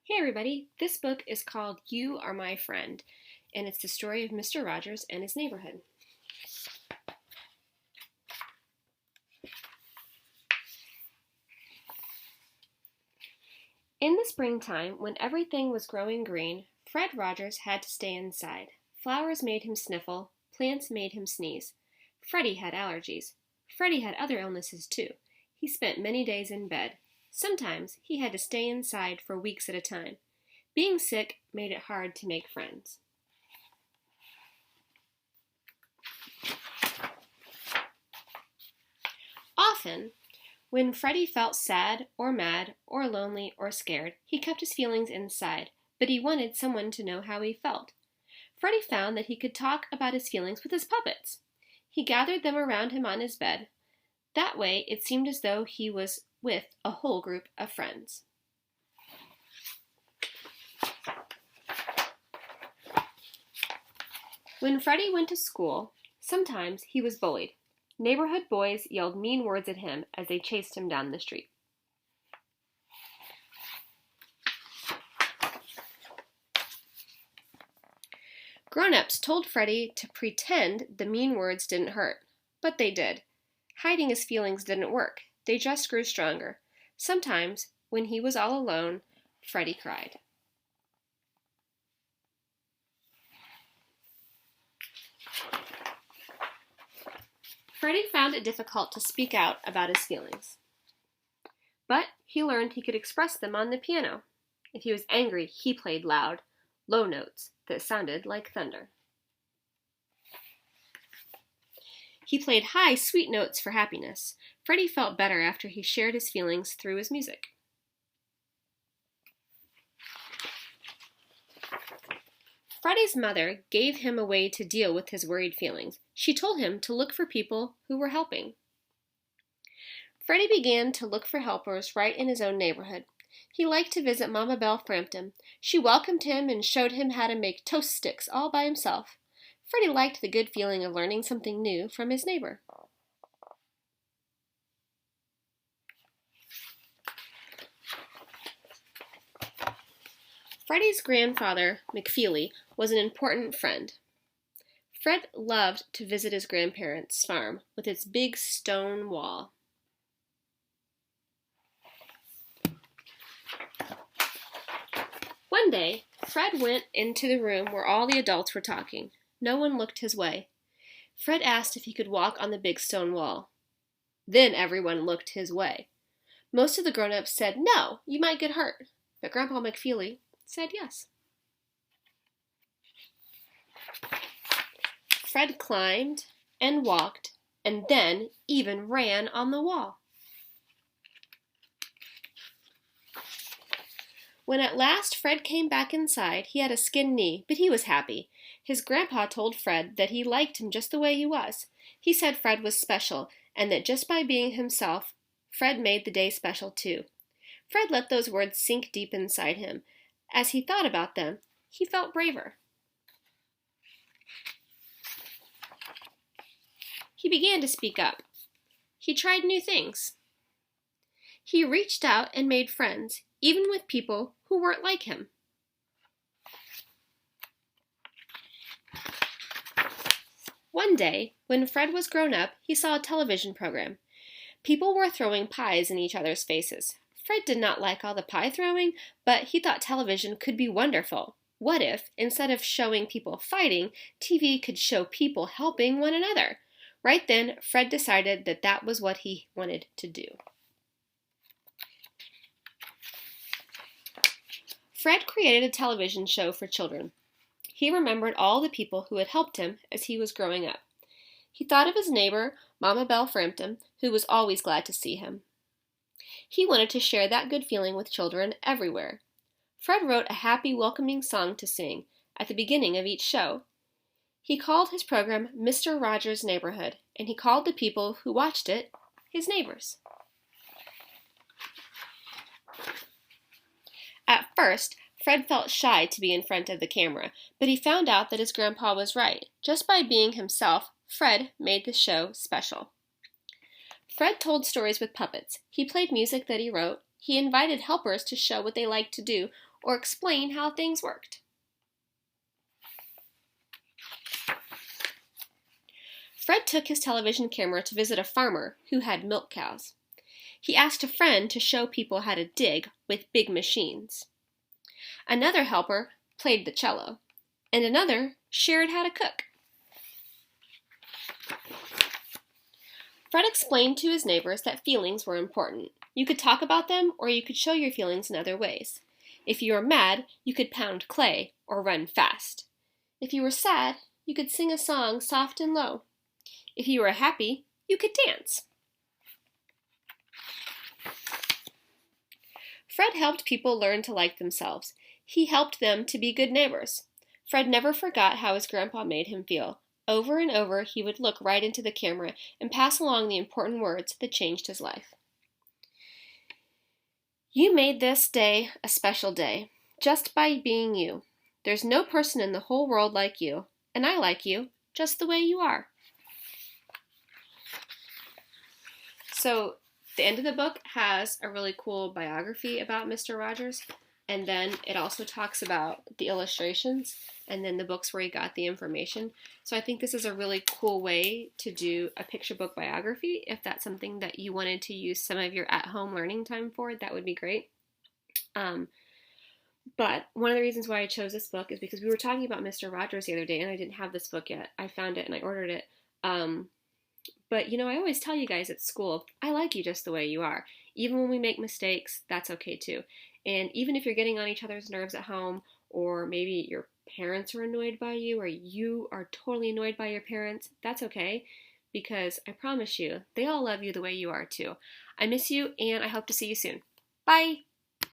Hey everybody, this book is called You Are My Friend, and it's the story of Mr. Rogers and his neighborhood. In the springtime, when everything was growing green, Fred Rogers had to stay inside. Flowers made him sniffle, plants made him sneeze. Freddie had allergies. Freddie had other illnesses too. He spent many days in bed. Sometimes he had to stay inside for weeks at a time. Being sick made it hard to make friends. Often, when Freddie felt sad or mad or lonely or scared, he kept his feelings inside, but he wanted someone to know how he felt. Freddie found that he could talk about his feelings with his puppets. He gathered them around him on his bed. That way, it seemed as though he was with a whole group of friends. When Freddie went to school, sometimes he was bullied. Neighborhood boys yelled mean words at him as they chased him down the street. Grown-ups told Freddie to pretend the mean words didn't hurt, but they did. Hiding his feelings didn't work. They just grew stronger. Sometimes, when he was all alone, Freddie cried. Freddie found it difficult to speak out about his feelings. But he learned he could express them on the piano. If he was angry, he played loud, low notes that sounded like thunder. He played high, sweet notes for happiness. Freddie felt better after he shared his feelings through his music. Freddie's mother gave him a way to deal with his worried feelings. She told him to look for people who were helping. Freddie began to look for helpers right in his own neighborhood. He liked to visit Mama Belle Frampton. She welcomed him and showed him how to make toast sticks all by himself. Freddie liked the good feeling of learning something new from his neighbor. Freddie's grandfather, McFeely, was an important friend. Fred loved to visit his grandparents' farm with its big stone wall. One day, Fred went into the room where all the adults were talking. No one looked his way. Fred asked if he could walk on the big stone wall. Then everyone looked his way. Most of the grown-ups said, "No, you might get hurt." But Grandpa McFeely said yes. Fred climbed and walked and then even ran on the wall. When at last Fred came back inside, he had a skinned knee, but he was happy. His grandpa told Fred that he liked him just the way he was. He said Fred was special, and that just by being himself, Fred made the day special too. Fred let those words sink deep inside him. As he thought about them, he felt braver. He began to speak up. He tried new things. He reached out and made friends, even with people who weren't like him. One day, when Fred was grown up, he saw a television program. People were throwing pies in each other's faces. Fred did not like all the pie throwing, but he thought television could be wonderful. What if, instead of showing people fighting, TV could show people helping one another? Right then, Fred decided that that was what he wanted to do. Fred created a television show for children. He remembered all the people who had helped him as he was growing up. He thought of his neighbor, Mama Belle Frampton, who was always glad to see him. He wanted to share that good feeling with children everywhere. Fred wrote a happy, welcoming song to sing at the beginning of each show. He called his program Mr. Rogers' Neighborhood, and he called the people who watched it his neighbors. At first, Fred felt shy to be in front of the camera, but he found out that his grandpa was right. Just by being himself, Fred made the show special. Fred told stories with puppets. He played music that he wrote. He invited helpers to show what they liked to do, or explain how things worked. Fred took his television camera to visit a farmer who had milk cows. He asked a friend to show people how to dig with big machines. Another helper played the cello, and another shared how to cook. Fred explained to his neighbors that feelings were important. You could talk about them, or you could show your feelings in other ways. If you were mad, you could pound clay or run fast. If you were sad, you could sing a song soft and low. If you were happy, you could dance. Fred helped people learn to like themselves. He helped them to be good neighbors. Fred never forgot how his grandpa made him feel. Over and over, he would look right into the camera and pass along the important words that changed his life. You made this day a special day, just by being you. There's no person in the whole world like you, and I like you just the way you are. So the end of the book has a really cool biography about Mr. Rogers, and then it also talks about the illustrations and then the books where he got the information. So I think this is a really cool way to do a picture book biography. If that's something that you wanted to use some of your at-home learning time for, that would be great. But one of the reasons why I chose this book is because we were talking about Mr. Rogers the other day, and I didn't have this book yet. I found it and I ordered it. But, you know, I always tell you guys at school, I like you just the way you are. Even when we make mistakes, that's okay too. And even if you're getting on each other's nerves at home, or maybe your parents are annoyed by you, or you are totally annoyed by your parents, that's okay. Because I promise you, they all love you the way you are too. I miss you, and I hope to see you soon. Bye!